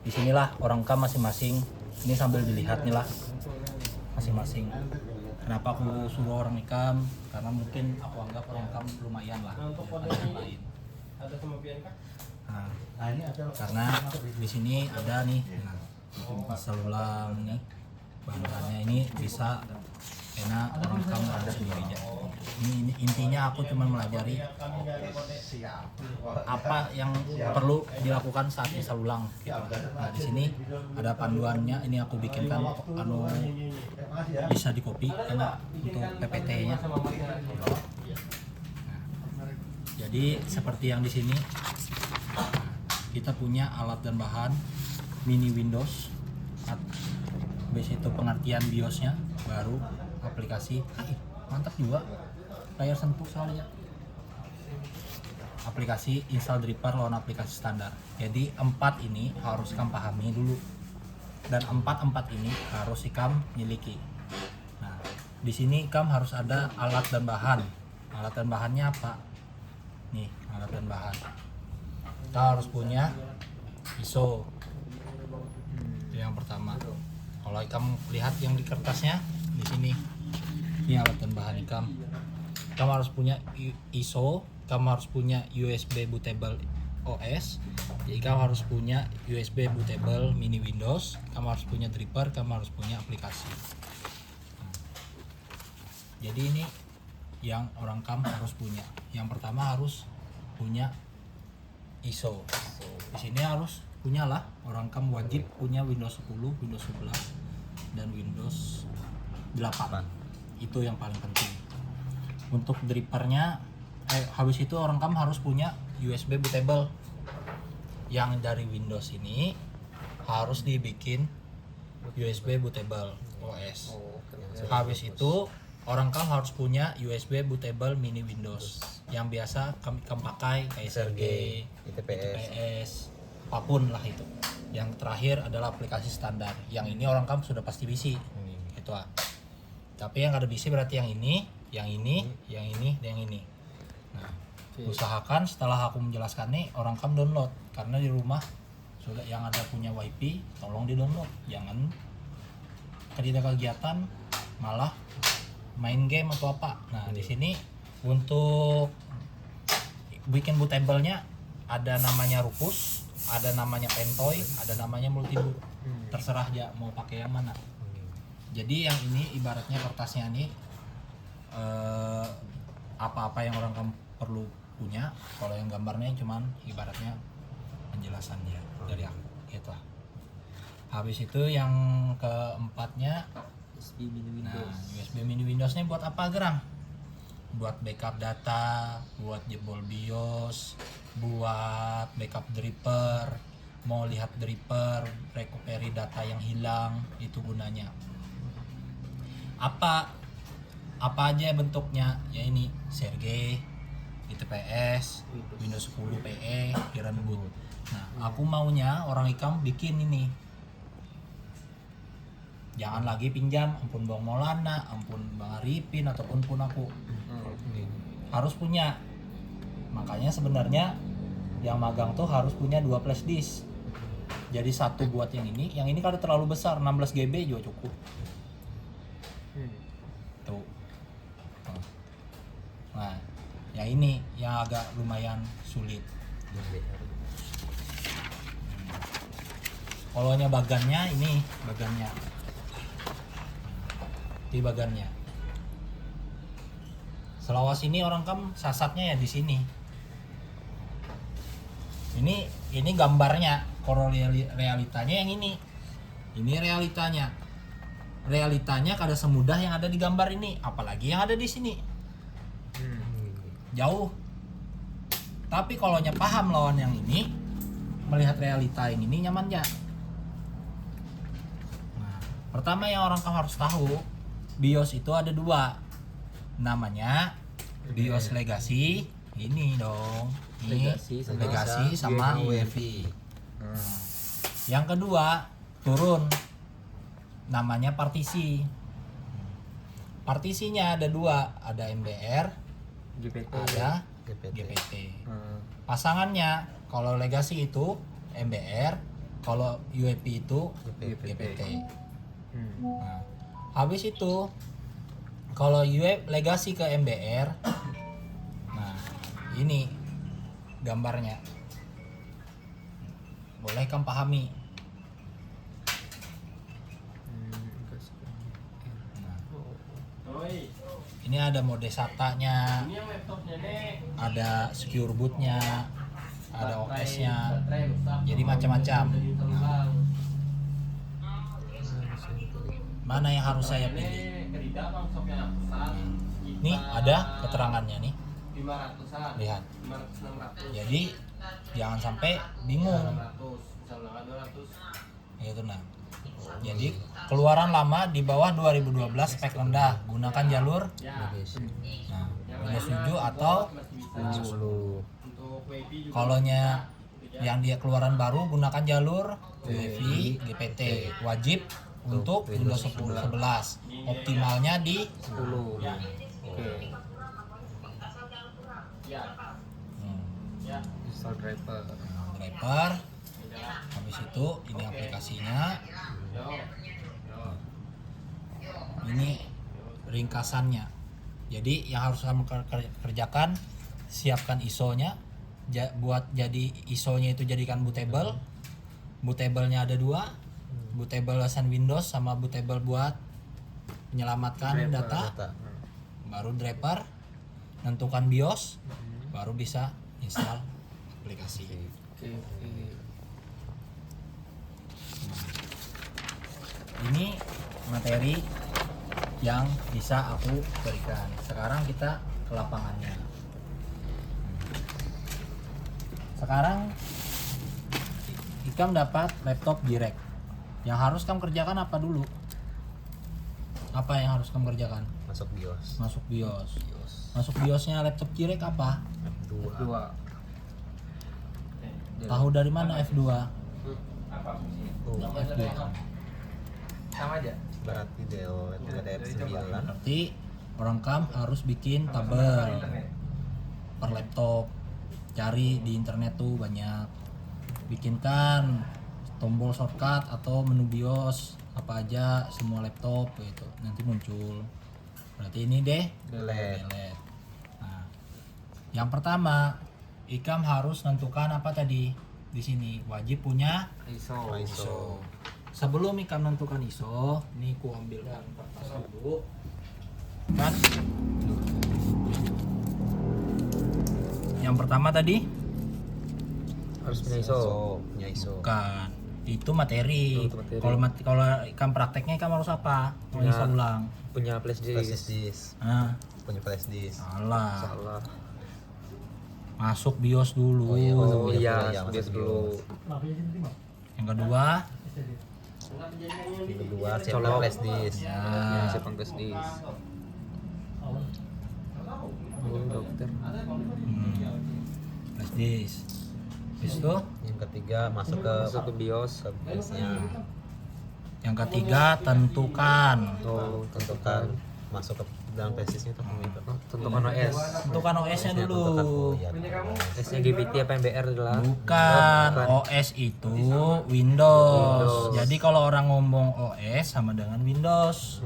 Disinilah orang kam masing-masing. Ini sambil dilihat nih lah masing-masing. Kenapa aku suruh orang ikam? Karena mungkin aku anggap orang kam lumayan lah daripada yang lain. Nah, karena di sini ada nih selulang nih bahannya ini bisa enak orang kamu ada sendiri aja. Ini intinya aku cuma melajari apa yang perlu dilakukan saat bisa ulang gitu. Nah di sini ada panduannya, ini aku bikinkan bisa di copy enak untuk PPT-nya. Jadi seperti yang di sini kita punya alat dan bahan mini Windows, habis itu pengertian BIOS-nya, baru aplikasi. Mantap juga layar sentuh soalnya. Aplikasi install dripper lawan aplikasi standar. Jadi 4 ini harus kamu pahami dulu, dan 4 ini harus kamu miliki. Nah di sini kamu harus ada alat dan bahan. Alat dan bahannya apa? Nih alat dan bahan. Kita harus punya ISO. Itu yang pertama. Kalau kamu lihat yang di kertasnya di sini, ini alat dan bahan kamu harus punya ISO, kamu harus punya USB bootable OS, jadi kamu harus punya USB bootable mini Windows, kamu harus punya dripper, kamu harus punya aplikasi. Jadi ini yang orang kamu harus punya. Yang pertama harus punya ISO. Di sini harus punyalah, orang kamu wajib punya Windows 10, Windows 11 dan Windows 8. Itu yang paling penting. Untuk drippernya habis itu orang kamu harus punya USB bootable. Yang dari Windows ini harus dibikin USB bootable OS. Habis itu orang kamu harus punya USB bootable mini Windows yang biasa kamu pakai kayak SRG, ITPS, apapun lah itu. Yang terakhir adalah aplikasi standar. Yang ini orang kamu sudah pasti bisi. Itu ah. Tapi yang ada bisi berarti yang ini, yang ini, yang ini, dan yang ini. Nah, usahakan setelah aku menjelaskan nih orang kamu download, karena di rumah sudah yang ada punya WiFi, tolong di download. Jangan kegiatan malah main game atau apa. Nah di sini untuk bikin bootable-nya ada namanya Rufus, ada namanya Pentoy, ada namanya Multiboot. Terserah aja mau pakai yang mana. Jadi yang ini ibaratnya kertasnya ini apa-apa yang orang kamu perlu punya. Kalau yang gambarnya cuman ibaratnya penjelasannya dari aku gitu lah. Habis itu yang keempatnya USB mini Windows. Nah, USB mini Windows-nya buat apa gerang? Buat backup data, buat jebol BIOS, buat backup dripper, mau lihat dripper, recovery data yang hilang, itu gunanya. Apa aja bentuknya? Ya ini SRG, ITPS, Windows 10 PE, Kiran Boot. Nah, aku maunya orang ikam bikin ini. Jangan lagi pinjam, ampun Bang Maulana, ampun Bang Arifin, ataupun pun aku. Harus punya. Makanya sebenarnya yang magang tuh harus punya 2 flash disk. Jadi satu buat yang ini kalau terlalu besar 16 GB juga cukup. Tuh. Nah, yang ini yang agak lumayan sulit. Kalau bagannya ini bagannya. Di bagannya. Selawas ini orang kam sasatnya ya di sini. Ini gambarnya, kalau realitanya yang ini. Ini realitanya. Realitanya kada semudah yang ada di gambar ini, apalagi yang ada di sini. Jauh. Tapi kalau paham lawan yang ini, melihat realita yang ini nyamannya. Nah, pertama yang orang kam harus tahu, BIOS itu ada 2. Namanya BIOS Legacy, ini dong. Ini Legacy sama UEFI. Yang kedua, turun. Namanya partisi. Partisinya ada 2, ada MBR, ada GPT. Pasangannya kalau Legacy itu MBR, Kalau UEFI itu GPT. Nah, habis itu kalau UEFI legasi ke MBR, nah ini gambarnya, boleh kamu pahami. Ini ada mode SATA-nya, ada secure boot-nya, ada OS-nya, jadi macam-macam. Nah, mana yang harus saya pilih? Nih ada keterangannya nih, lihat. Jadi jangan sampai bingung. Gitu nah. Jadi keluaran lama di bawah 2012 spek rendah, gunakan jalur nah, Windows 7 atau 10. Kalonya yang dia keluaran baru gunakan jalur UEFI GPT, wajib untuk Windows 10 11, optimalnya di 10. Install driver. Driver. Habis itu ini aplikasinya. Ini ringkasannya. Jadi yang harus kamu kerjakan, siapkan ISO-nya. Buat jadi ISO-nya itu jadikan bootable. Bootable-nya ada 2. Bootable license Windows sama bootable buat menyelamatkan data. Baru driver, tentukan BIOS, baru bisa install aplikasi. Ini materi yang bisa aku berikan. Sekarang kita ke lapangannya. Sekarang Ikam dapat laptop direct. Yang harus kamu kerjakan apa dulu? Apa yang harus kamu kerjakan? Masuk BIOS. Masuk BIOS. Masuk BIOSnya laptop direct apa? F2. Tahu dari mana F2? Yang F2. Sama aja. Berarti Deo itu ada F9. Berarti orang kam harus bikin tabel per laptop. Cari di internet tuh banyak. Bikinkan tombol shortcut atau menu BIOS apa aja semua laptop gitu. Nanti muncul. Berarti ini deh delete. Nah, yang pertama Ikam harus nentukan apa tadi? Di sini wajib punya ISO. Sebelum Ikam menentukan ISO, ini ku ambilkan kertas dulu. Kan? Yang pertama tadi Harus punya ISO. Punya ISO. bukan itu materi. Oh, itu materi. Kalau Ikam prakteknya Ikam harus apa? Punya- Bisa ulang. Punya flash Flash disk. disk. Nah, Punya flash disk. salah. Salah. Masuk BIOS dulu. Oh iya, masuk Oh BIOS iya, dulu, ya, masuk masuk BIOS dulu. Yang kedua, Yang kedua siapkan Colok. flash disk. ya, Siapkan flash disk. Oh, dokter. flash disk. Habis itu, Yang ketiga masuk ke Masuk ke BIOS. BIOS-nya. yang ketiga tentukan. Oh, Tentukan masuk ke dalam flash disk itu gitu. tentukan OS. Tentukan OS-nya Tentukan, dulu. oh iya. OS-nya GPT apa MBR adalah? Bukan, Oh, OS itu Windows. Jadi kalau orang ngomong OS sama dengan Windows.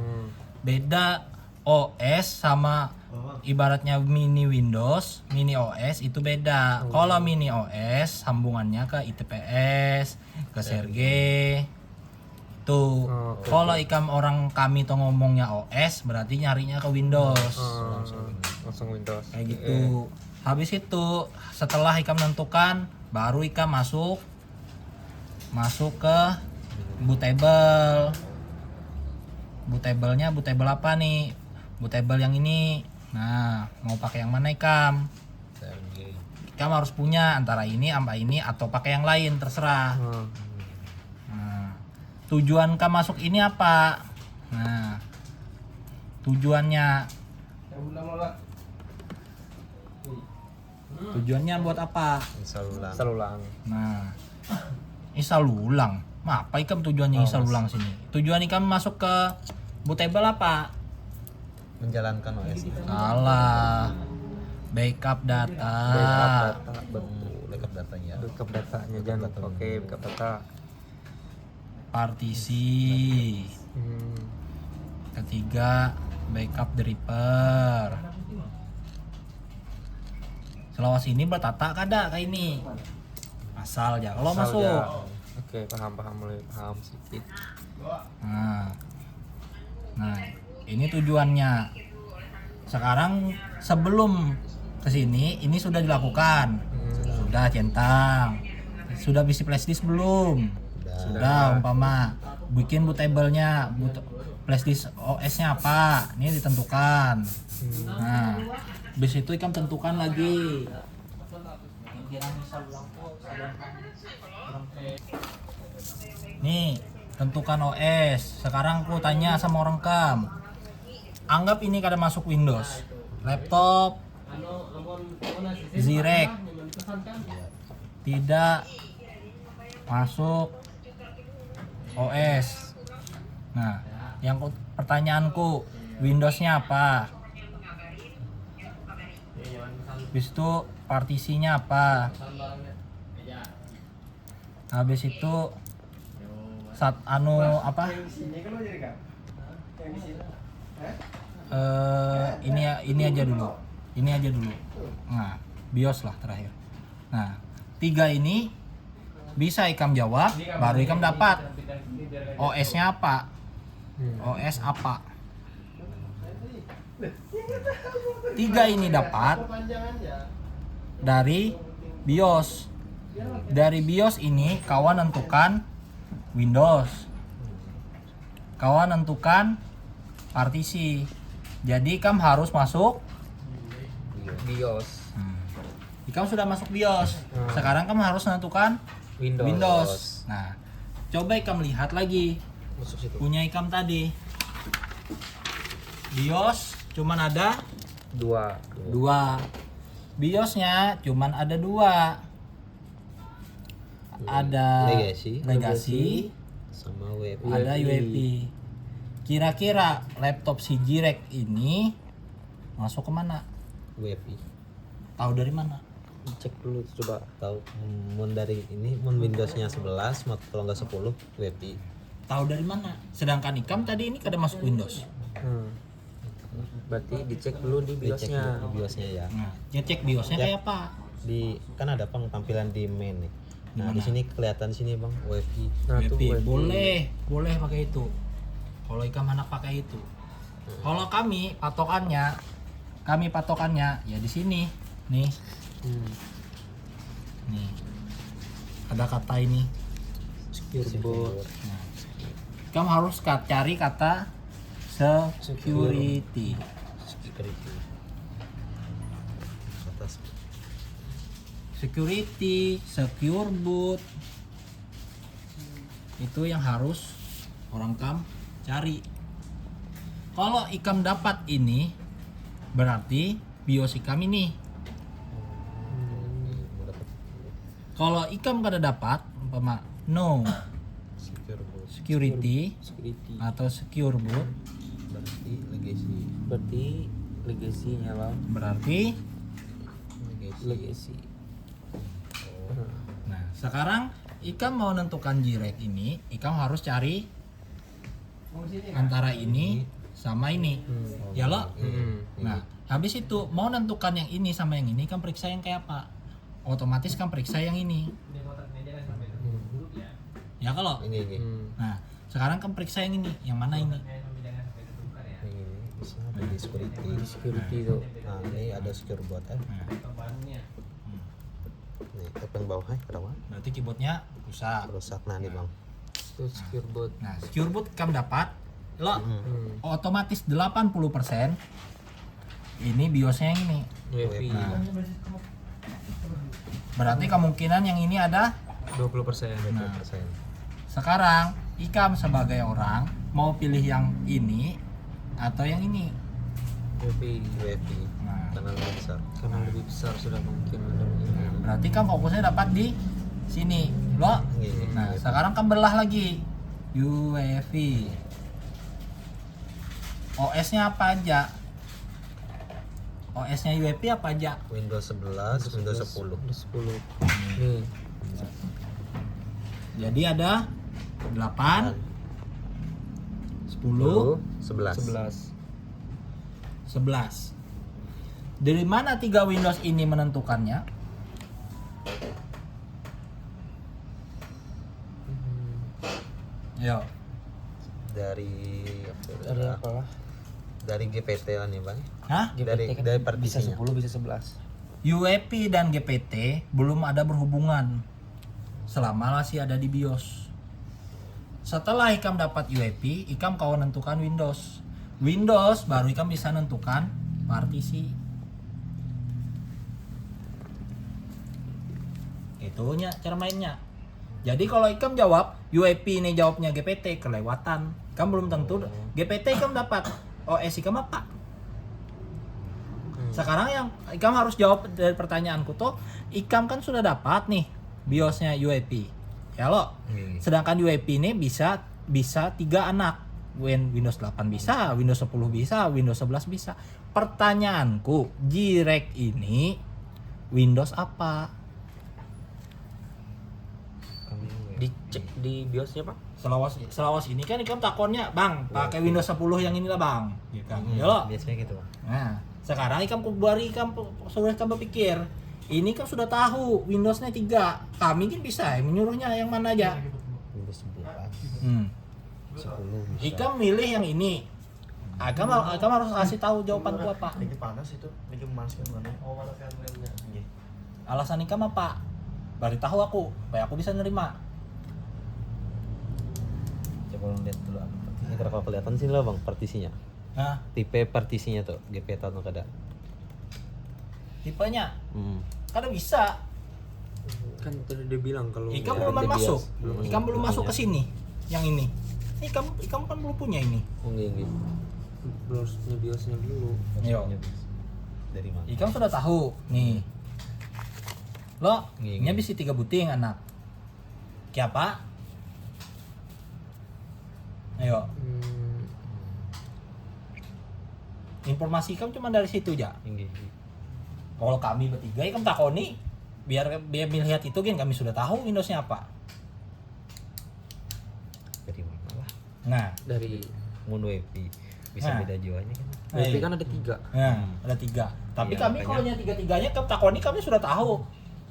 Beda OS sama ibaratnya mini Windows, mini OS itu beda. Kalau mini OS sambungannya ke ITPS, ke SRG. Tuh. Oke. Kalau Ikam orang kami tuh ngomongnya OS berarti nyarinya ke Windows. Langsung Windows. Kayak gitu. Habis itu setelah Ikam menentukan baru Ikam masuk ke bootable. Bootable-nya bootable apa nih? Bootable yang ini. Nah, mau pakai yang mana Ikam? SRG. Ikam harus punya antara ini sama ini atau pakai yang lain terserah. Hmm. Nah, tujuan Ikam masuk ini apa? Nah, tujuannya buat apa? Install ulang. Install ulang. Nah, install ulang. Apa Ikam tujuannya install ulang sini? Tujuan Ikam masuk ke bootable apa? Menjalankan OS. Salah. Backup data. Backup data. Backup datanya. Backup datanya jangan lupa. Oke, backup data. partisi. Ketiga, backup driver. Selawas ini bertata kada kayak ini. Asal ya kalau Asal masuk. ya. Oke, paham mulai paham sedikit. Nah, ini tujuannya. Sekarang sebelum kesini ini sudah dilakukan. Sudah centang. Sudah bisi flash disk belum? Sudah umpama bikin bootable-nya, flash disk OS-nya apa? Ini ditentukan. Nah, bis itu ikam tentukan lagi. Nih, tentukan OS. Sekarang aku tanya sama orang kam. Anggap ini kada masuk Windows. Laptop Zirek tidak masuk OS. Nah, pertanyaanku, Windowsnya apa? Habis itu partisinya apa? Habis itu ini aja dulu. Nah, BIOS lah terakhir. Nah, 3 ini bisa ikam jawab, baru ikam dapat OS-nya apa. OS apa? 3 ini dapat dari BIOS. Dari BIOS ini kawan nentukan Windows. Kawan nentukan partisi. Jadi kamu harus masuk BIOS. Kamu sudah masuk BIOS. Sekarang kamu harus menentukan Windows. Nah, coba kamu lihat lagi. Masuk situ. Punya ikam tadi. BIOS cuman ada 2. 2. BIOSnya cuman ada 2. Ada Legacy, sama WP. ada UEFI. Kira-kira laptop si Jirek ini masuk kemana? WP. Tahu dari mana? Cek dulu coba. Tahu dari ini Windowsnya 11, kalau nggak 10 WP. Tahu dari mana? Sedangkan ikam tadi ini kada masuk Windows. Berarti dicek dulu di Dicek BIOS-nya. di BIOS-nya ya. Nah, ngecek BIOS-nya Ya. kayak apa? Kan ada tampilan di main nih. Nah, di sini kelihatan sini Bang, WP. Nah, tuh WP. WP. Boleh pakai itu. Kalau ikam anak pakai itu. Kalau kami patokannya ya di sini. Nih. Nih. Ada kata ini. Secure boot. Nah, kamu harus cari kata security. Security. Atas. Security, secure boot. Itu yang harus orang kam cari. Kalau ikam dapat ini berarti BIOS ikam ini. Kalau ikam kada dapat umpama no Secure boot. security Security. atau secure boot Berarti legacy. Berarti legasinya Bang. berarti Legacy. nah sekarang ikam mau nentukan Jirek ini ikam harus cari antara ini sama ini ya lo. Nah habis itu mau nentukan yang ini sama yang ini kan periksa yang kayak apa, otomatis kan periksa yang ini ya kalau. Ini. Nah sekarang kan periksa yang ini, yang mana ini. Ini bisa ada di security. Security tuh. Nah, ini ada secure boot Nah, Nih, yang bawah ke bawah. berarti keyboardnya rusak. Nah, nih Bang. Itu secure boot. Nah secure boot kamu dapat lo otomatis 80% ini BIOSnya yang ini. WP. Nah, berarti kemungkinan yang ini ada. 20%. Nah, 20%. sekarang ikam sebagai orang mau pilih yang ini atau yang ini. WP. WP. Nah, Karena lebih besar. Karena lebih besar sudah mungkin ada ini. berarti kan fokusnya dapat di sini lo. Ini. Nah sekarang kan belah lagi UEFI. OS-nya apa aja? OS-nya UEFI apa aja? Windows 11, Windows 10. Windows 10. Nih. Jadi ada 8 10 11. 11. 11. Dari mana 3 Windows ini menentukannya? Yo. Dari Dari apa? dari GPT lah nih bang. Hah? Dari kan dari bisa partisinya. 10 bisa 11. UEFI dan GPT belum ada berhubungan selama masih ada di BIOS. Setelah Ikam dapat UEFI, Ikam kau nentukan Windows. Windows baru Ikam bisa nentukan partisi. Itunya cara mainnya. Jadi kalau Ikam jawab UEFI ini jawabnya GPT kelewatan. Ikam belum tentu GPT Ikam dapat. OS Ikam apa? Sekarang yang Ikam harus jawab dari pertanyaanku tuh, Ikam kan sudah dapat nih BIOSnya UEFI. Ya lo. Sedangkan UEFI ini bisa 3 anak. Windows 8 bisa, Windows 10 bisa, Windows 11 bisa. Pertanyaanku, Jirek ini Windows apa? Dicek di BIOS-nya, Pak. Selawas ini kan Ikam takonnya, Bang, pakai Windows 10 yang inilah, Bang. Gitu kan. Ya lo. Biasanya gitu bang. Nah, sekarang Ikam sudah berpikir, ini kan sudah tahu Windowsnya 3. Kami kan bisa menyuruhnya yang mana aja. Windows 11. 10 bisa. Ikam milih yang ini. Ikam harus kasih tahu jawabanku apa. Lagi panas itu, lagi memanas kan mana? Oh, mana filmnya? Alasan Ikam apa? Bari tahu aku, supaya aku bisa nerima. Coba lihat dulu. Ini kalau kelihatan sini lah bang partisinya. Nah, Tipe partisinya tuh GPT atau kada? tipenya Hmm. bisa. Kan tadi dia bilang kalau Ikam Ya, belum di masuk. BIOS. Ikam belum masuk ke punya. sini. Yang ini. Ikam kan belum punya ini. Enggak. belum punya BIOS-nya dulu. Yo. Dari mana? Ikam sudah tahu nih. Lo, Iya. nya bisa 3 buting anak. Siapa? Ayo, informasi Ikam cuma dari situ aja. Enggak. Kalau kami bertiga, Ikam takoni, biar melihat itu kan kami sudah tahu Windowsnya apa. Dari mana lah? Nah, Dari Mun WP bisa Nah. beda jiwanya kan? WP iya. kan ada 3. Ada 3. Tapi Iya, kami makanya. kalau yang 3-3-nya Ikam takoni kami sudah tahu.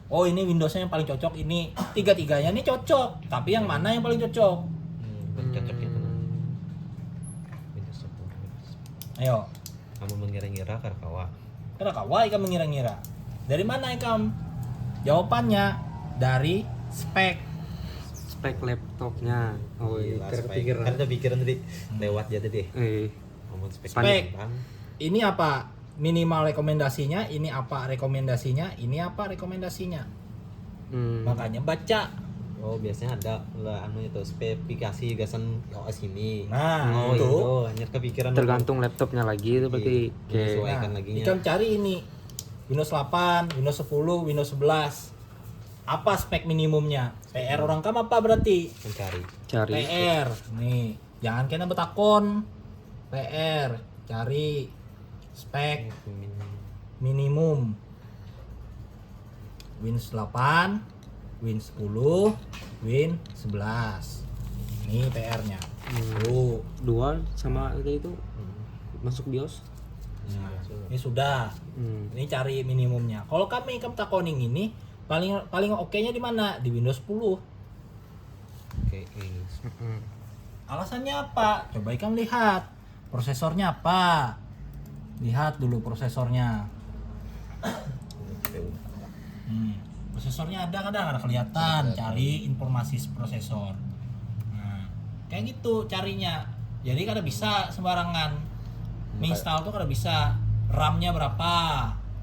Oh ini Windowsnya yang paling cocok, ini 3-3-nya ini cocok. Tapi yang mana yang paling cocok? Cocoknya tenang. Windows 10. Ayo. Kamu mengira-ngira Karkawa. Karena kawan Ikam mengira-ngira. Dari mana Ikam? Jawabannya dari spek. Spek laptopnya. Oh iya, kepikiran. Kan ada pikiran tadi lewat aja deh. Ngomong spek. Spek. Bang. Ini apa? Minimal rekomendasinya, ini apa rekomendasinya, ini apa rekomendasinya. Makanya baca. Oh biasanya ada lah anu itu spesifikasi gasan OS ini. Nah, Oh itu. itu hanya kepikiran Tergantung laptopnya lagi itu berarti kayak menyesuaikan lagi. Ikam cari ini Windows 8, Windows 10, Windows 11. Apa spek minimumnya? PR orang kam apa berarti? Mencari. cari. PR. Nih, jangan kena betakon. PR, cari spek minimum. Win 8, Win 10, Win 11. Ini PR-nya. Tuh. Dua sama itu masuk BIOS. Nah, ini sudah. Ini cari minimumnya. Kalau kami income takoning ini paling oke-nya di mana? Di Windows 10. Oke. Alasannya apa? Coba ikan lihat. Prosesornya apa? Lihat dulu prosesornya. Prosesornya ada kadang ada kelihatan. Cari informasi prosesor. Nah, kayak gitu carinya. Jadi kada bisa sembarangan. Install tuh kada bisa. RAM-nya berapa?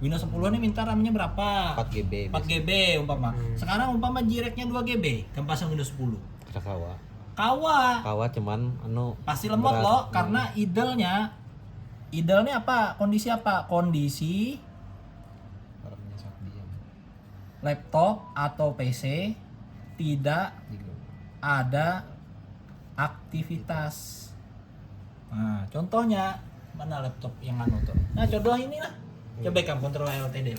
Windows 10 ini minta RAM-nya berapa? 4 GB. 4 GB umpama. Sekarang umpama JREC-nya 2 GB, kan pasang Windows 10. Karkawa. Kawa. Cuman anu Pasti lemot berat. loh karena idle-nya apa? Kondisi apa? Kondisi laptop atau PC tidak ada aktivitas. Nah, contohnya mana laptop yang anu tuh? Nah, contoh ini lah. Coba kan kontrol LTD.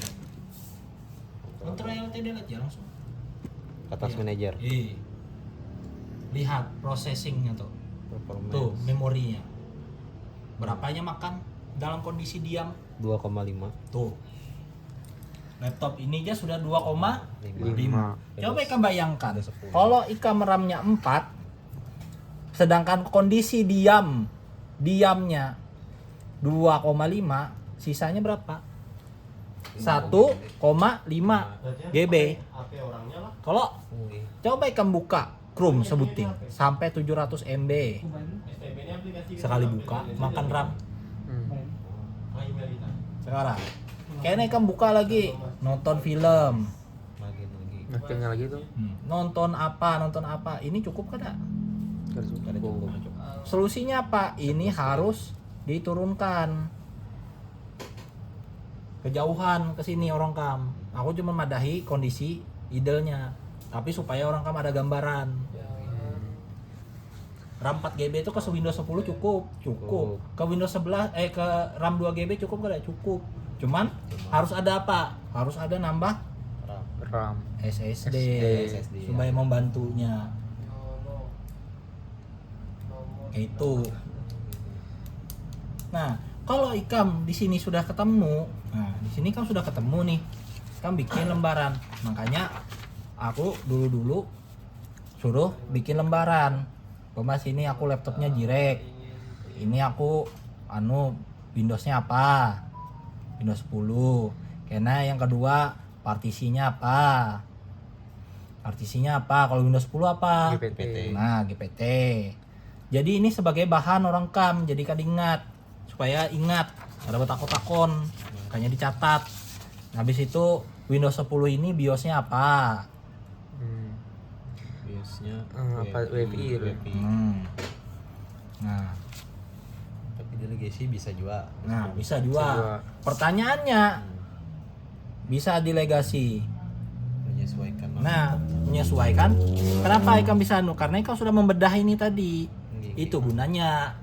Kontrol LTD aja langsung. Atas Iya. manajer. lihat processingnya tuh. Performance Tuh, memorinya. Berapanya makan dalam kondisi diam? 2,5. Tuh. Laptop ini aja sudah 2,5. 5. Coba Ika bayangkan. Ada 10. Kalau Ika RAM-nya 4, sedangkan kondisi diamnya 2,5, sisanya berapa? 1,5 GB. HP orangnya lah. Kalau Wih, coba Ika buka Chrome sebutin sampai 700 MB. STB ini aplikasi Sekali buka makan RAM. Sekarang kayaknya Ika buka lagi nonton film. lagi. Makinnya lagi tuh. Nonton apa? Ini cukup kada? Ada cukup. Solusinya apa? Ini harus diturunkan kejauhan ke sini orang kam. Aku cuma madahi kondisi idealnya, tapi supaya orang kam ada gambaran. RAM 4 GB itu ke Windows 10 cukup. Ke Windows 11 ke RAM 2 GB cukup kada? Cukup. Cuman harus ada apa? Harus ada nambah RAM. SSD, SSD, supaya membantunya. Kayak itu. Nah, kalau Ikam di sini sudah ketemu, nah di sini kan sudah ketemu nih, Ikam bikin lembaran. Makanya aku dulu suruh bikin lembaran. Mas ini aku laptopnya Jirek. Ini aku Windowsnya apa? Windows 10. Karena yang kedua partisinya apa? Kalau Windows 10 apa? GPT. Nah, GPT. Jadi ini sebagai bahan orang kam, jadi kan ingat, supaya ingat, ada takon-takon, makanya dicatat. Habis itu Windows 10 ini BIOSnya apa? BIOSnya Apa WPI. Nah, tapi delegasi bisa juga. bisa juga. Pertanyaannya bisa delegasi. Menyesuaikan. Nah, menyesuaikan. Kenapa Ikam bisa Karena Ikam sudah membedah ini tadi. Itu gunanya.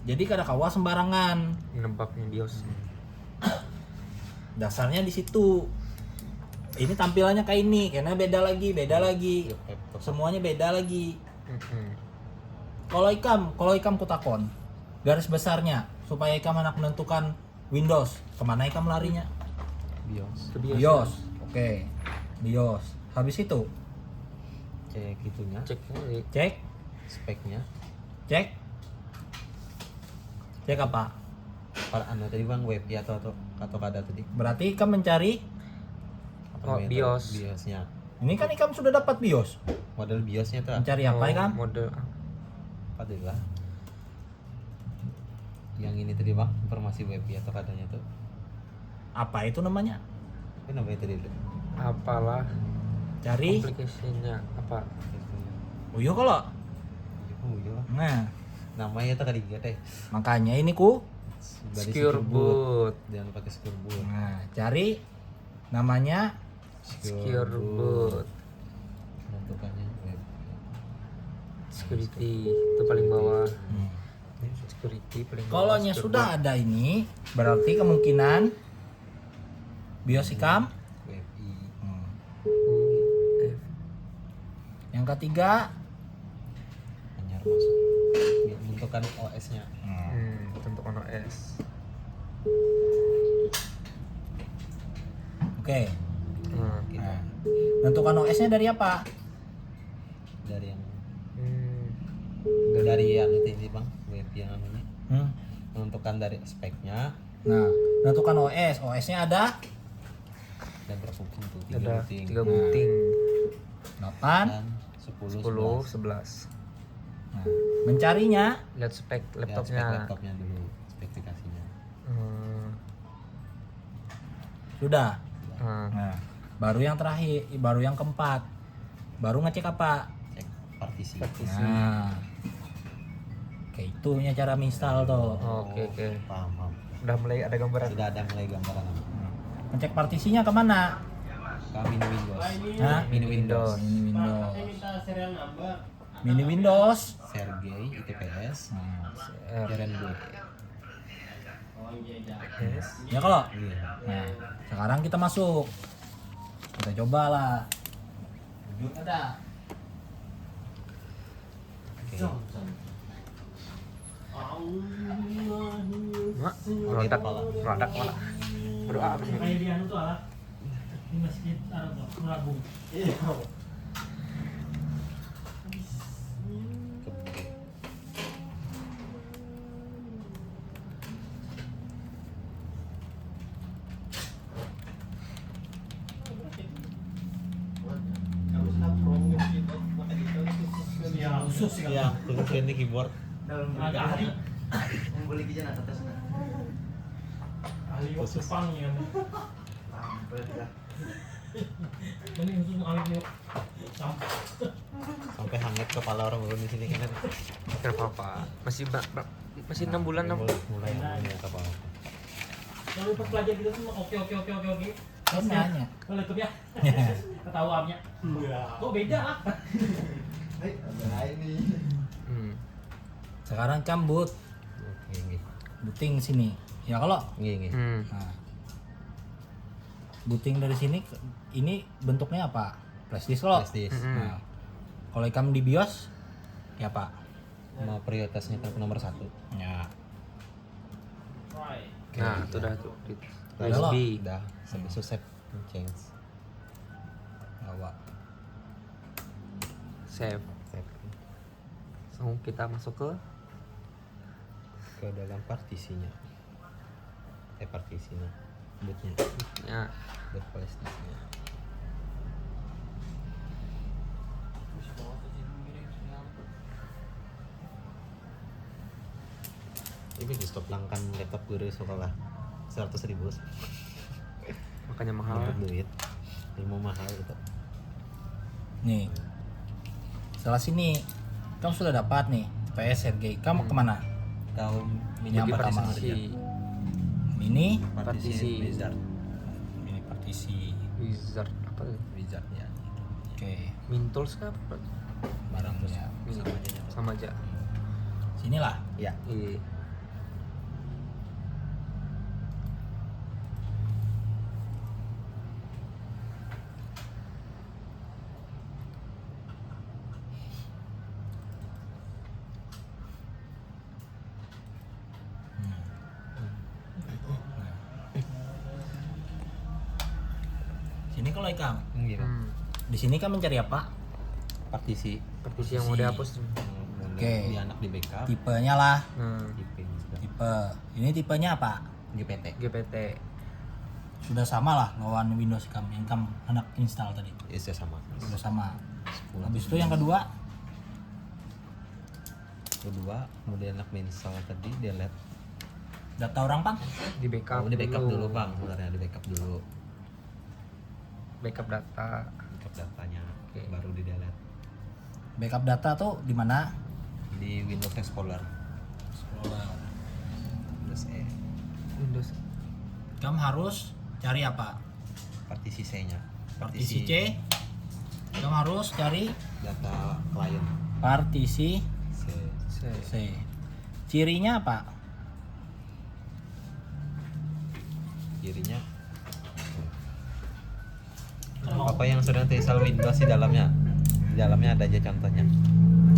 Jadi kada kawa sembarangan. Nebaknya BIOS. Dasarnya di situ. Ini tampilannya kayak ini, karena beda lagi. Semuanya beda lagi. Kalau Ikam kutakon garis besarnya supaya Ikam anak menentukan Windows, kemana Ikam larinya? BIOS. BIOS. Oke. BIOS. Habis itu Cek itunya, cek speknya. cek apa? Para tadi bang WebP atau kada tadi. Berarti Ikam mencari BIOS. BIOSnya. ini kan Ikam sudah dapat BIOS. Model BIOSnya tuh Mencari apa Ikam? Mode apa deh lah. Yang ini tadi bang, informasi WebP atau kadanya tuh. Apa itu namanya? Apa namanya tadi? apalah Cari. aplikasinya apa? Oh iya kalau. Iya. Nah, Namanya tuh ketiga teh. makanya ini ku. Secure boot. Jangan pakai secure boot. Nah, cari namanya. Secure boot. Bentukannya web. Security itu paling bawah. Security paling bawah. Kalau nya sudah ada ini, berarti kemungkinan BIOS Ikam. WebI. Yang ketiga, Anyar masuk. Bentukan OS-nya. tentukan OS. Oke. Gitu. Nah, tentukan OS-nya dari apa? Dari yang Hmm. dari yang itu ini bang, web yang ini. Hmm. Menentukan dari speknya. Nah, tentukan OS. OS-nya ada Dan berapa pintu? Ada 3 3 buting. 8. Dan 10, 10, 11. 11. Nah, mencarinya Lihat spek Lihat spek laptopnya. laptopnya dulu, spesifikasinya. sudah. Nah, Nah, baru yang terakhir, baru yang keempat. Baru ngecek apa? Cek partisi. Nah, kayak itunya cara install tuh. Oke. Paham. Udah mulai ada gambaran. Sudah ada mulai gambaran. Ngecek partisinya kemana? Kami mini Windows. Hah? Mini Windows. Ini Windows. minta serial number. Mini Windows. Sergey ITPS. R. Jaren Boot. Oh iya. Yes. Ya kalau. Iya. Nah, sekarang kita masuk. Kita cobalah. Ada. Oke. Mak, meledak meledak malah. Berdoa apa sih? Kayak di anu tuh alah di masjid Arab tuh, Merabung. Oke. Ya khusus sih Ya, kan. khusus ganti keyboard. Agak ahli Membeli kijan atas ahli waktu Khusus. Jepang ya. Ini khusus ahli yuk. Sampai hangat kepala orang baru di sini kan. Kenapa apa? Masih 6 bulan 6. Mulai hangat kepala. Kalau pas pelajar kita semua oke. Kan nanya. Oh, laptop ya. Ketahuannya. Kok beda lah. Hmm. Sekarang cambut, Oke, nggih. buting sini. Ya kalau Nggih, nggih. nah, buting dari sini ini bentuknya apa? Flash disk kalau. Flash disk. Mm-mm. Nah, kalau ikam di BIOS ya Pak. Mau prioritasnya ke nomor 1. Ya. Nah, itu dah tuh. Di Udah, USB. Udah, sampai susep change. Bawa. Save. Save Langsung kita masuk ke dalam partisinya. Partisinya. Bootnya. ya. Boot flash disknya. Ini di stop langkan laptop guru sekolah 100.000 Makanya mahal. untuk duit. Ilmu mahal gitu. Nih. Setelah sini kamu sudah dapat nih PSRG. Kamu kemana? Kau Yang Bagi pertama. partisi. Mini, Partisi. wizard. mini partisi. Wizard apa tuh? Wizardnya. Oke, Mintools kah? Apa? barangnya. Sama aja. Sinilah. Ya. Iya. Sini kalau ikam. Gitu. Hmm. Di sini kan mencari apa? Partisi. Partisi yang mau dihapus. Oke. Di anak di backup. Tipenya lah. Nah, IP Tipe. Ini tipenya apa? GPT. GPT. Sudah sama lah lawan Windows ikam yang kamu anak install tadi. Iya sama. Sudah sama. 10. Habis itu yang kedua, kemudian anak install tadi delete. data orang Pang. Di backup. Oh, di backup dulu bang, sebenarnya di backup dulu. Backup data. Backup datanya, Oke. baru di delete Backup data tuh di mana? di Windows Explorer. Windows E. Windows. Kamu harus cari apa? Partisi C-nya. Partisi C. Kamu harus cari Data klien partisi C. C. Cirinya apa? Kirinya apa yang sudah terinstall Windows di dalamnya? Di dalamnya ada aja contohnya.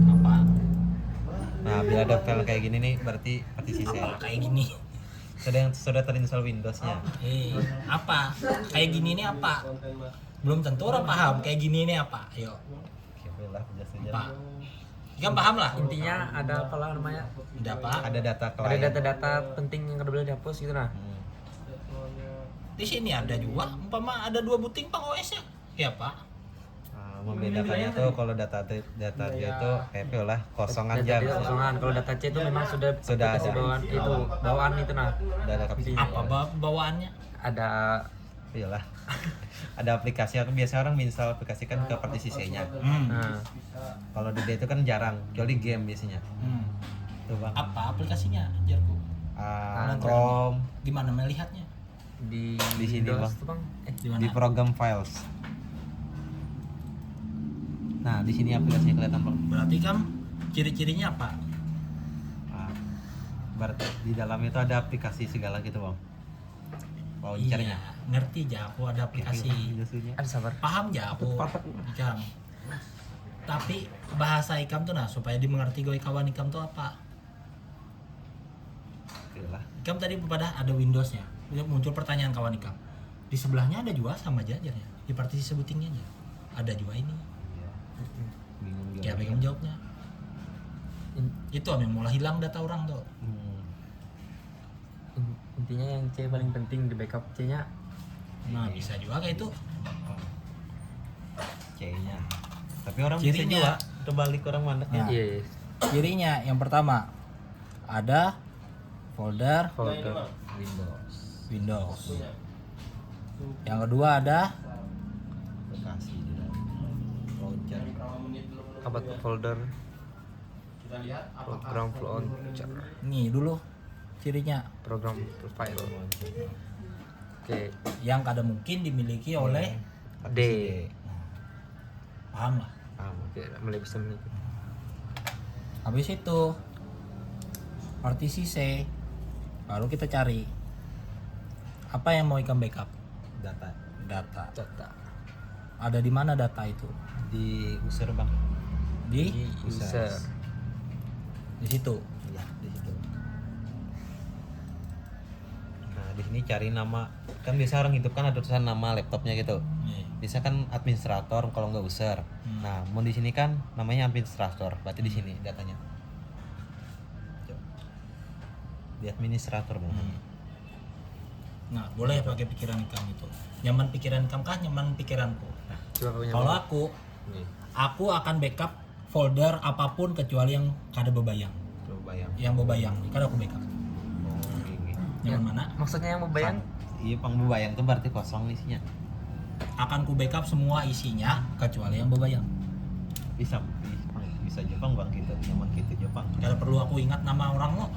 Apa? Nah, bila ada file kayak gini nih, berarti partisi C. Apa kayak gini? Sudah terinstall Windows-nya. Apa? Kayak gini ini apa? Belum tentu orang paham kayak gini ini apa. Ayo, Oke, lah, biasa apa? Kan paham lah. Intinya ada apa lah namanya? Ada apa? Ada data Ada klien. data-data penting yang kedua dihapus gitu nah. Hmm. Di sini ada juga. Umpama ada 2 buting Pang OS-nya. Ya Pak. Nah, membedakannya tuh kalau data dia itu PP lah kosong Data aja. D kosongan. Kalau data C itu memang sudah Sudah aplikasi ada. bawaan itu bawaan itu nah. Udah ada kapasitas. Apa bawaannya? Ada Iyalah. Ada aplikasi atau biasa orang install aplikasi kan ke partisi C-nya. nah, Kalau di D itu kan jarang, kecuali game biasanya. Tuh bang. Apa aplikasinya? Jarku. Chrome Gimana melihatnya? di sini, Windows Bang. tuh, Bang. Di mana? di program files. Nah di sini aplikasinya kelihatan bang. Berarti kan ciri-cirinya apa? Nah, berarti di dalam itu ada aplikasi segala gitu bang. Mau carinya. Ngerti aja aku ada aplikasi. Windowsnya. Ada sabar. Paham aja aku. Jam. Tapi bahasa ikam tuh nah supaya dimengerti gue kawan ikam tuh apa? Oke lah. Ikam tadi pada ada Windowsnya. Muncul pertanyaan kawan ikam. Di sebelahnya ada juga sama jajarnya. Di partisi sebutingnya aja. Ada juga ini. Iya. Bingung Kayak apa ikam jawabnya? Itu yang mulai hilang data orang tuh. Intinya yang C paling penting di backup C-nya. Nah bisa juga kayak itu. C-nya. Tapi orang Cirinya. bisa juga terbalik orang mandeknya. Nah. Iya. Cirinya yang pertama ada folder Folder Bang. Windows. Windows. Punya. Yang kedua ada Lokasi di dalam launcher. Cari berapa menit dulu. apa tuh folder Kita lihat apakah program launcher, nih dulu cirinya program file. Oke, yang kada mungkin dimiliki oleh D. paham lah. Oke, mulai bisa mengikuti. Habis itu partisi C baru kita cari apa yang mau ikan backup. Data Data. Data Ada di mana data itu? di user bang. Di user. di situ. Iya di situ. Nah di sini cari nama, kan biasa orang hidup kan ada tulisan nama laptopnya gitu. Bisa kan administrator kalau nggak user. Nah mau di sini kan namanya administrator, berarti di sini datanya. Di administrator bang. Nah boleh pakai pikiran ikam itu. Nyaman pikiran ikam kah nyaman pikiranku? Nah, Coba punya kalau aku akan backup folder apapun kecuali yang kada bebayang. Coba bayang. Yang bebayang kada aku backup. Oh ini. Yang mana? Maksudnya yang membayang Iya pang bebayang tuh berarti kosong isinya. Akan ku backup semua isinya kecuali yang bebayang. Bisa bisa Jepang bang gitu, nyaman gitu Jepang. Kada perlu aku ingat nama orang lo.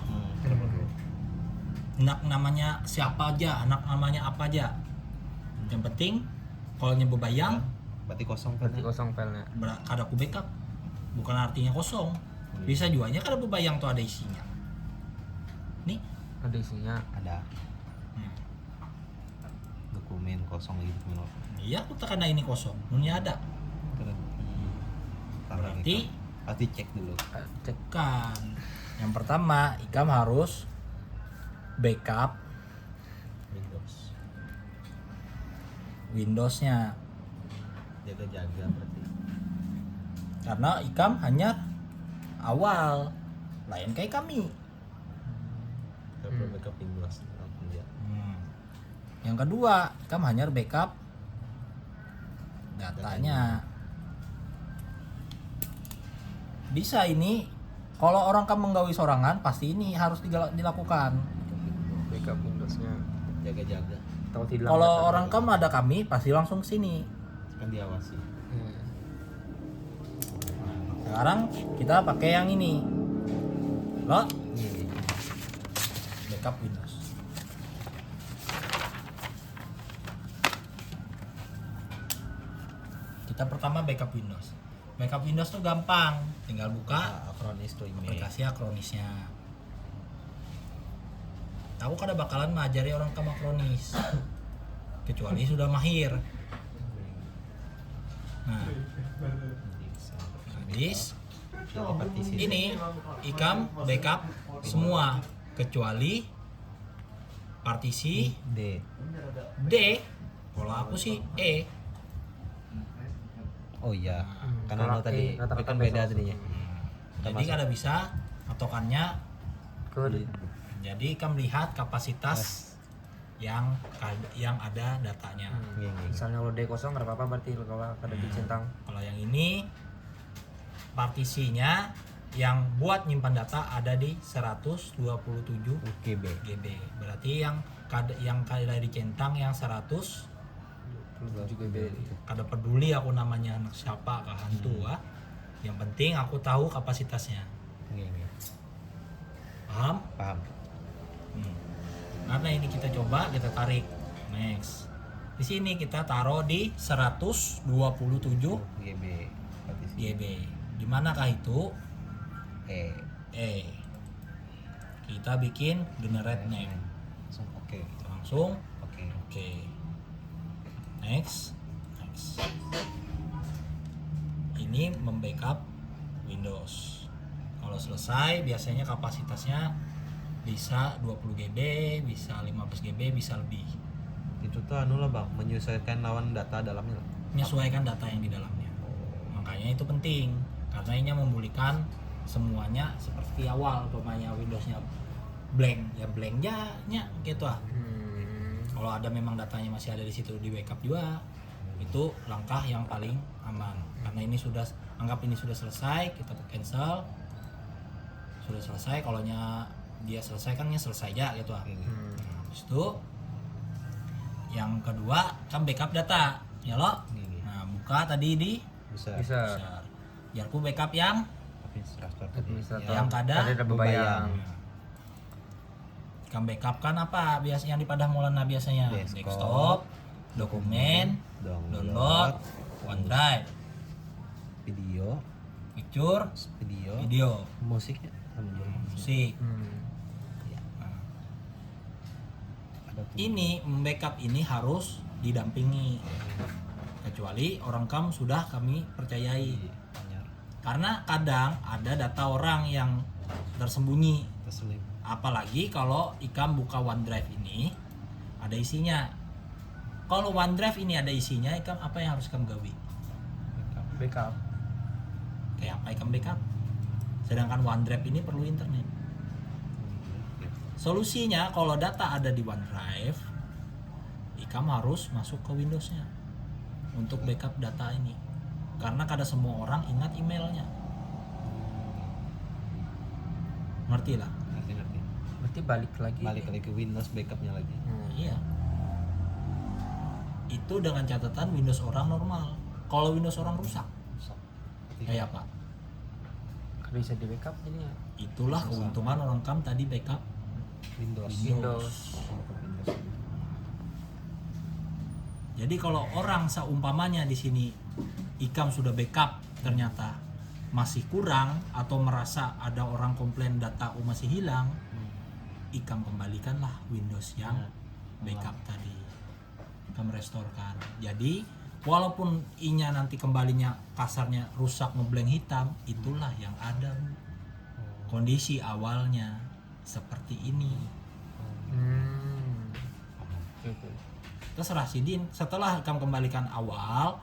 Anak namanya siapa aja, anak namanya apa aja. Yang penting kalau nya bebayang Berarti kosong berarti kan? kosong filenya. kada aku backup. Bukan artinya kosong. Bisa juga nya kada bebayang tuh ada isinya. Nih. Ada isinya. Ada dokumen kosong gitu menurut. Iya, aku tekan ini kosong. Nunya ada. Berarti pasti cek dulu. Cek kan. Yang pertama, ikam harus backup Windows. Windowsnya. Jaga-jaga berarti. Karena ikam hanya awal. Lain kayak kami. Kalau backup Windows langsung dia. Yang kedua, ikam hanya backup datanya. Bisa ini kalau orang kamu menggawi sorangan pasti ini harus dilakukan. backup Windowsnya. Jaga-jaga. Tahu tidak? Kalau orang kamu ada kami pasti langsung sini. Kan diawasi. Sekarang kita pakai yang ini. Lo backup Windows. Kita pertama backup Windows. Backup Windows tuh gampang, tinggal buka Acronis tuh ini. aplikasi Acronisnya. Aku kada bakalan ngajari orang kamu Acronis kecuali sudah mahir. Nah, habis ini ikam backup semua kecuali partisi D. D. Kalau aku sih E. Oh iya. Karena Kalau lo tadi rata-rata kan beda besok. tadinya. Jadi kada bisa patokannya. Ke Jadi ikam lihat kapasitas yang ada datanya. Iya, iya. misalnya kalau D kosong nggak apa-apa berarti kalau ada dicentang. Kalau yang ini partisinya yang buat nyimpan data ada di 127 GB. GB. Berarti yang kada dicentang yang 100 juga B. kada peduli aku namanya anak siapa kah hantu ah. Yang penting aku tahu kapasitasnya. Iya, iya. Paham? Paham. Karena ini kita coba kita tarik. Next. Di sini kita taruh di 127 GB. Partisi. GB. Di manakah itu? E. Kita bikin generate name. Langsung oke. Langsung Oke. oke. Next. ini membackup Windows. Kalau selesai biasanya kapasitasnya bisa 20 GB, bisa 15 GB, bisa lebih. Itu tuh anu lah bang, menyesuaikan lawan data dalamnya. Menyesuaikan data yang di dalamnya. Makanya itu penting karena ini memulihkan semuanya seperti awal. Umpamanya Windowsnya blank, ya blanknya gitu ah. Kalau ada memang datanya masih ada di situ di backup juga, itu langkah yang paling aman. Karena ini sudah anggap ini sudah selesai, kita cancel. Sudah selesai, kalau dia selesai kan selesai aja gitu ah. Nah, habis itu yang kedua kan backup data ya lo. Nah buka tadi di Bisa. biar ku backup yang Administrator tadi. Administrator. yang kada Ada bebayang. kan backup kan apa biasanya yang di Padah Maulana biasanya desktop, dokumen, download, OneDrive, Video, picture, video, musiknya sama juga. musik. Nah, Ada tuh. ini backup ini harus didampingi kecuali orang kam sudah kami percayai Banyak. karena kadang ada data orang yang tersembunyi, Terselip. apalagi kalau ikam buka OneDrive ini ada isinya. Kalau OneDrive ini ada isinya, ikam apa yang harus ikam gawi? Backup. Kayak apa ikam backup? Sedangkan OneDrive ini perlu internet. Solusinya kalau data ada di OneDrive, ikam harus masuk ke Windowsnya untuk backup data ini. Karena kada semua orang ingat emailnya. Ngerti lah? Ngerti. Berarti balik lagi. Balik lagi ke Windows backupnya lagi. Iya. Itu dengan catatan Windows orang normal. Kalau Windows orang rusak, kayak apa? Kan bisa di backup ini ya. Itulah keuntungan orang kam tadi backup Windows. Windows. Jadi kalau orang seumpamanya di sini ikam sudah backup ternyata masih kurang atau merasa ada orang komplain data masih hilang, ikam kembalikanlah Windows yang backup tadi. Ikam restorkan. Jadi walaupun inya nanti kembalinya kasarnya rusak ngeblank hitam, itulah yang ada Bu. Kondisi awalnya seperti ini. Oke. Terserah Sidin, setelah kamu kembalikan awal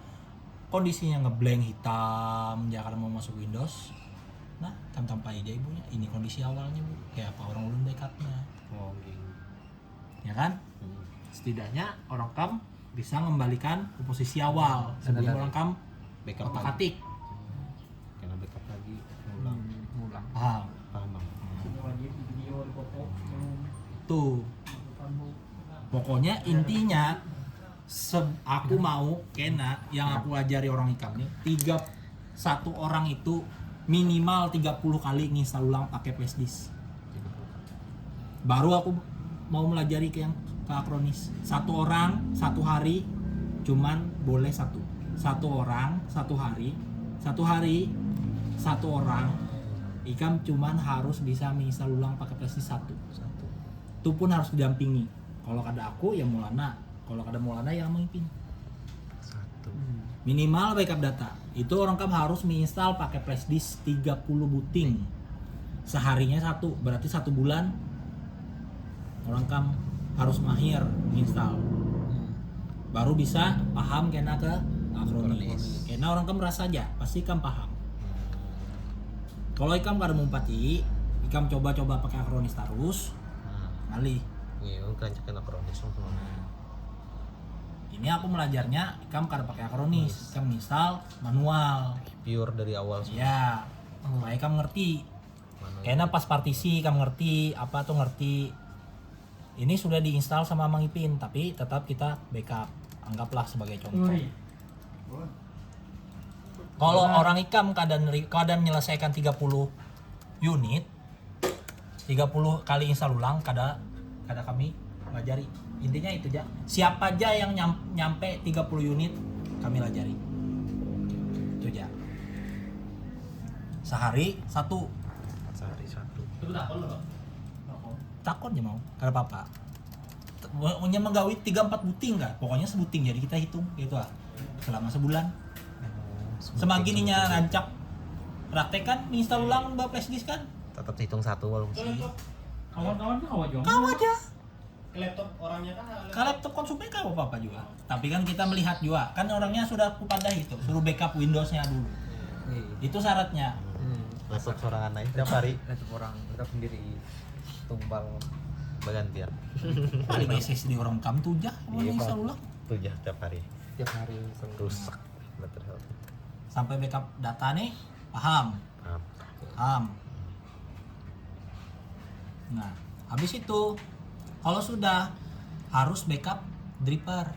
kondisinya ngeblank hitam, jangan mau masuk Windows, nah kamu tampai aja ibunya ini kondisi awalnya Bu, kayak apa orang ulun backupnya, Oh, gitu. ya kan? Setidaknya orang kam bisa mengembalikan ke posisi awal sebelum orang kam Backup otak atik. Karena backup lagi ulang. Ulang. Paham? Paham bang. Wajib video foto. Tuh pokoknya intinya aku mau kena yang aku ajari orang ikam nih, satu orang itu minimal 30 kali nginstal ulang pakai flash disk. Baru aku mau melajari ke yang ke Acronis. Satu orang satu hari cuman boleh satu orang satu hari satu orang ikam cuman harus bisa menginstal ulang pakai flash disk satu. Itu pun harus didampingi. Kalau ada aku ya Maulana, kalau ada Maulana yang memimpin. Minimal backup data. Itu orang kam harus menginstal pakai flash disk 30 booting. Seharinya satu, berarti 1 bulan orang kam harus mahir menginstal. Baru bisa paham kena ke Acronis. Kena orang kam merasa aja, pasti kam paham. Kalau ikam kada mumpati, ikam coba-coba pakai Acronis terus, ngalih. Iya, kerancakan Acronis semua. Ini aku belajarnya ikam kada pakai Acronis, ikam install manual. Pure dari awal semua. Ya, supaya ikam ngerti. Kayaknya pas partisi ikam ngerti, apa tuh ngerti. Ini sudah diinstal sama Mang Ipin, tapi tetap kita backup. Anggaplah sebagai contoh. Kalau orang ikam kadang menyelesaikan 30 unit, 30 kali install ulang kada kami pelajari. Intinya itu aja. Siapa aja yang nyampe 30 unit kami pelajari. Itu aja. Sehari satu. Itu takon loh. Takon aja mau. Kada apa-apa. Punya menggawi 3-4 buting enggak? Pokoknya sebuting jadi kita hitung gitu ah. Selama sebulan. Semagininya rancak praktek kan install ulang bawa flash disk kan? Tetap hitung satu walaupun Kawan-kawan tuh kawan Kau aja. Ke laptop orangnya kan Kalau laptop konsumen kau apa juga. Tapi kan kita melihat juga, kan orangnya sudah kupada itu, suruh backup Windows-nya dulu. Itu syaratnya. laptop sorangan naik tiap hari Laptop orang, laptop sendiri tumbal. bergantian. Paling SSD orang kam tuh jah, mau Iya, install Pak. ulang. Tuh ya tiap hari Tiap hari rusak baterai. Sampai backup data nih, paham? Nah, Paham. Nah, habis itu kalau sudah harus backup driver.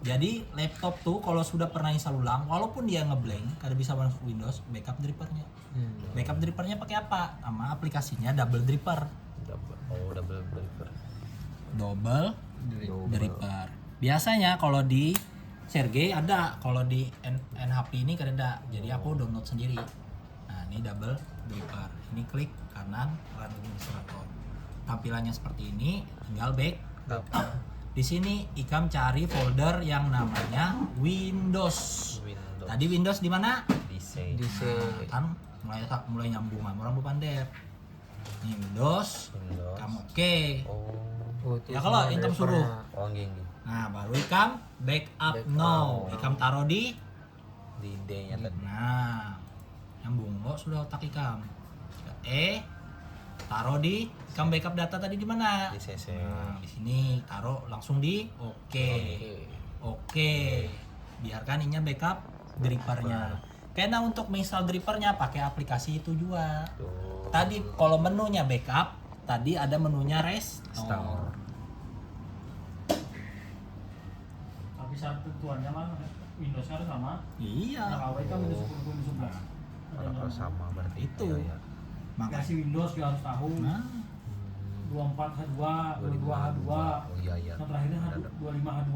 Jadi laptop tuh kalau sudah pernah install ulang, walaupun dia ngeblank, kada bisa masuk Windows, backup drivernya. Backup drivernya pakai apa? Nama aplikasinya Double Dripper. double driver. Double Dripper. Biasanya kalau di Sergey ada, kalau di NHP ini kada ada. Jadi aku download sendiri. Nah, ini Double Dripper. Ini klik kanan run administrator. Tampilannya seperti ini, tinggal back. Di sini Ikam cari folder yang namanya Windows. Tadi Windows di mana? DC Nah, kan mulai nyambung sama orang bupander. Ini Windows, kamu oke. oh Ya kalau Ikam suruh. oh gini Nah, baru Ikam backup no. Ikam taruh di di D nya tadi. nah, nyambung kok sudah otak Ikam. Taruh di Ikam backup data tadi di mana? Di CC. Nah, di sini taruh langsung di oke. Biarkan ininya backup drivernya. Karena untuk install drivernya pakai aplikasi itu juga. Tuh. Tadi kalau menunya backup, tadi ada menunya restore. Tapi syarat tentuannya mah Windows harus sama. Iya. Yang awal kan Windows 10 Windows 11. Kalau sama berarti Itu. ya. Makanya. Versi Windows dia harus tahu. Nah, 24H2, 22H2. Oh iya iya. Yang terakhirnya Ada. 25H2.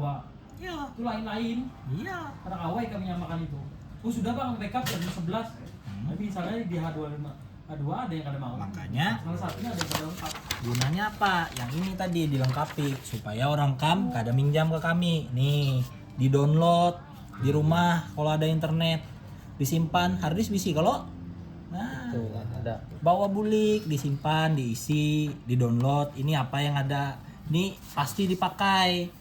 iya. Itu lain-lain. Iya. Karena awal kami menyamakan itu. Oh sudah bang backup dari 11. Tapi misalnya di H25 H2 ada yang kada mau. Makanya Salah satunya ada yang kada lengkap. gunanya apa? Yang ini tadi dilengkapi supaya orang kam kada minjam ke kami. Nih, di-download di rumah kalau ada internet, disimpan harddisk bisi kalau nah Ada. bawa bulik, disimpan, diisi, di-download. Ini apa yang ada? Ini pasti dipakai.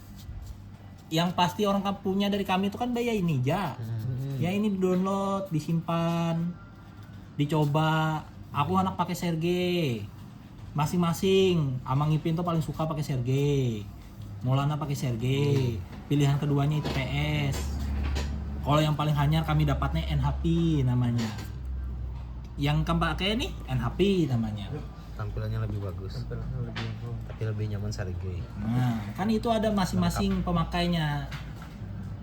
Yang pasti orang kam punya dari kami itu kan daya ini ja. Ya ini di-download, disimpan, dicoba. Aku anak pakai Sergey. Masing-masing. Amang Ipin tuh paling suka pakai Sergey. Maulana pakai Sergey. Pilihan keduanya itu PS. Kalau yang paling hanyar kami dapatnya NHP namanya. Yang kamu pakai nih NHP namanya. Tampilannya lebih bagus. Tapi lebih nyaman Sergey. Nah, kan itu ada masing-masing pemakainya.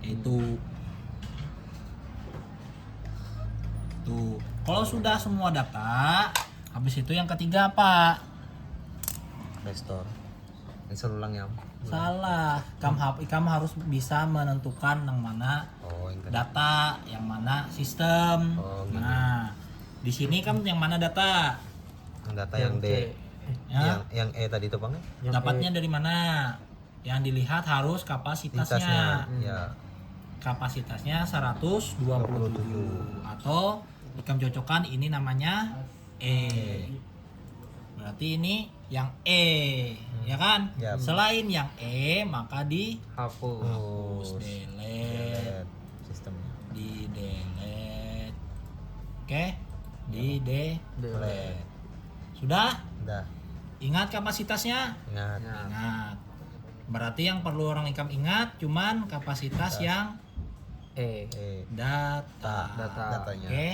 Itu. Tuh. Kalau sudah semua data, habis itu yang ketiga apa? Restore. Install ulang ya. Salah. Kamu harus bisa menentukan yang mana Oh, yang tadi. data, yang mana sistem. Oh, gitu. Nah, di sini kamu yang mana data? Yang data yang D. Ya. Yang E tadi tuh Bang. Dapatnya dari mana? Yang dilihat harus kapasitasnya. Ya. Kapasitasnya 127 atau Ikam cocokkan ini namanya E. Berarti ini yang E, ya kan? Ya. Selain yang E maka Hapus. delete, Sistemnya. di delete. Oke? Di delete. Sudah? Udah. Ingat kapasitasnya? Ingat. Ingat. Berarti yang perlu orang Ikam ingat cuman kapasitas yang E. data. Datanya. Oke.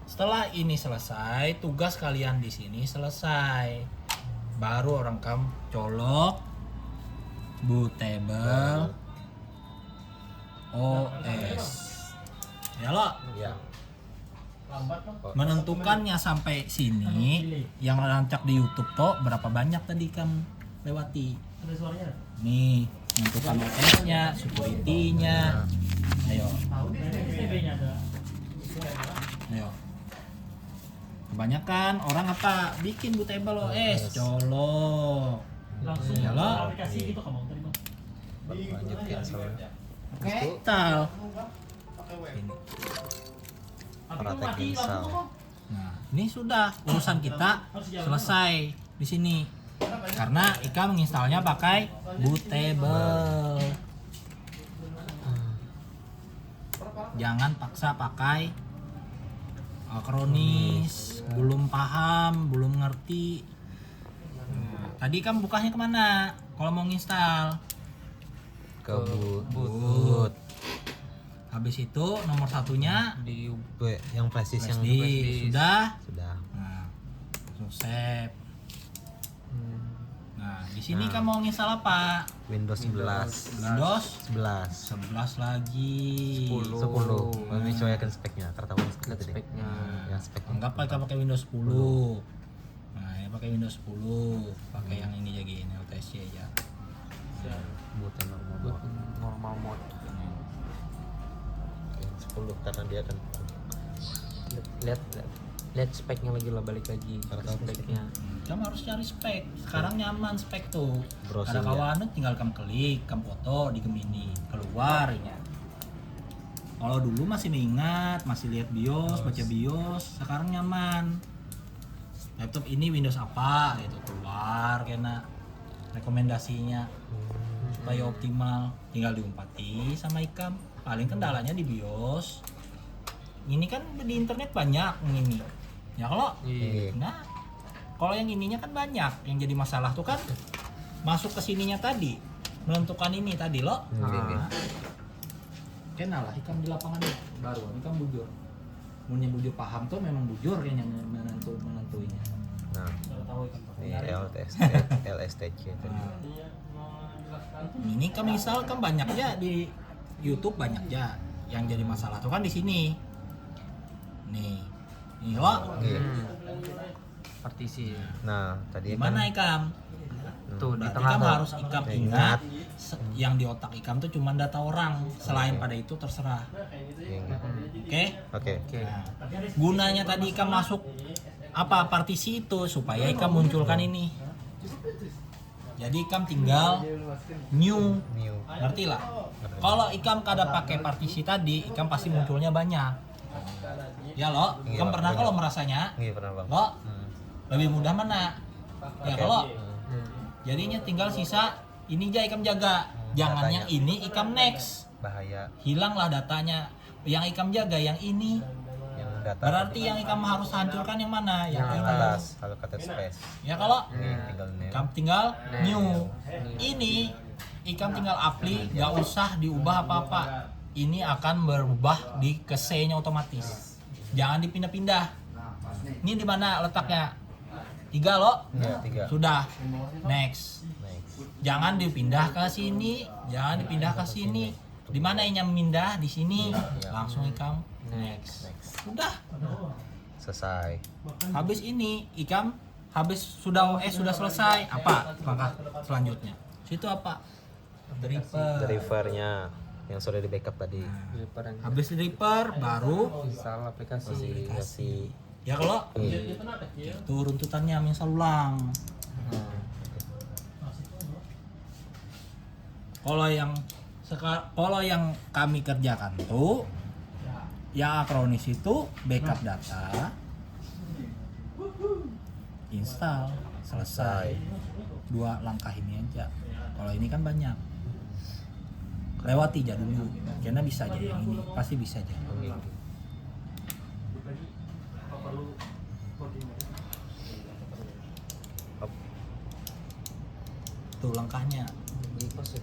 Setelah ini selesai, tugas kalian di sini selesai. Baru orang kam colok bootable OS. Ya lo, Ya. Lambat loh. menentukannya sampai sini yang rancak di YouTube toh berapa banyak tadi kam lewati. Ada suaranya? Nih, menentukan OS-nya, security-nya. Ayo, Tahu deh STB-nya ada. ayo. Kebanyakan orang apa bikin bootable OS, colok. Langsung Ya lo. aplikasi gitu kamu terima. Banyak ya soalnya. Oke, tal. Ini. Tapi kalau Praktek mati install. langsung kok. Nah, ini sudah urusan kita selesai di sini. Karena Ika menginstalnya pakai bootable. Jangan paksa pakai kronis, belum paham, belum ngerti. Nah, tadi kan bukanya kemana? Kalau mau nginstal, Ke boot. habis itu nomor satunya Di Yang flashdisk yang SD sudah. sudah. Nah, langsung save. hmm, Nah, di sini kan mau nginstal apa? Windows 11. Windows 11. 11 lagi. 10. Menyesuaikan speknya. Karena tahu lihat speknya. yang speknya. Anggap kita pakai Windows 10. Nah, ya pakai Windows 10. Pakai yang ini aja gini, LTSC aja. Boot yang normal Buat mode. normal mode. Yang 10 karena dia akan Lihat lihat speknya lagi lah, balik lagi ke Karena tahu speknya. Kamu harus cari spek. Sekarang nyaman spek tuh. Browsing Ada ya. kawan tinggal kamu klik, kamu foto di Gemini, keluar ya. Kalau dulu masih mengingat, masih lihat BIOS, baca BIOS, sekarang nyaman. Laptop ini Windows apa gitu, keluar kena rekomendasinya supaya optimal. Tinggal diumpati sama Ikam. Paling kendalanya di BIOS. Ini kan di internet banyak yang ini. Ya kalau Iya. nah, kalau yang ininya kan banyak. Yang jadi masalah tuh kan masuk ke sininya tadi, menentukan ini tadi loh. Nah. Kenal lah Ikam di lapangan ini. Baru Ikam bujur. Punya bujur paham tuh memang bujur yang menentuinya. Nah, Kalau tahu kan. ini LSTC tadi. Nah, ini kan misal kan banyak ya di YouTube banyak ya. Yang jadi masalah tuh kan di sini. Nih loh. Iya. Partisi. Nah, tadi Gimana Ikam? Tuh di Berarti tengah Ikam tuh. harus Ikam ingat yang di otak Ikam tuh cuma data orang. Selain pada itu terserah. Oke? Oke. Oke. Nah, gunanya tadi Ikam masuk apa partisi itu supaya Ikam munculkan ini. Jadi Ikam tinggal new, New. ngerti lah. Kalau Ikam kada pakai partisi tadi, Ikam pasti munculnya banyak. Ya lo, Iya, Ikam pernah benar. kalau merasanya, Iya pernah bang. lo lebih mudah mana? Ya Oke. kalau Hmm. jadinya tinggal sisa ini aja Ikam jaga. Jangan Datanya. yang ini Ikam next. Bahaya Hilanglah datanya. Yang Ikam jaga yang ini. yang data. Berarti yang Ikam harus hancurkan yang mana? Yang yang ini. atas kalau kata space. Ya kalau Ini tinggal new. Ikam tinggal new. Ini Ikam tinggal apply, nggak usah diubah apa-apa. Ini akan berubah di ke C-nya otomatis. Jangan dipindah-pindah. Ini di mana letaknya? 3 lo. Iya, 3. Sudah. Next. Next. Jangan dipindah ke sini, jangan dipindah ke sini. Di mana yang mindah di sini? Iya. Langsung Ikam next. Next. Sudah. Selesai. Habis ini Ikam habis sudah OS sudah selesai. Apa langkah selanjutnya? Situ apa? Driver. Drivernya yang sudah di backup tadi. Daripada Habis driver baru install aplikasi. Kasih. ya kalau Iya. itu runtutannya misal ulang. Kalau yang kami kerjakan tuh yang akronis itu backup data, install, selesai. 2 langkah ini aja. Kalau ini kan banyak. Lewati aja dulu. Karena bisa aja yang ini, pasti bisa aja. Tuh langkahnya. Di pos ya.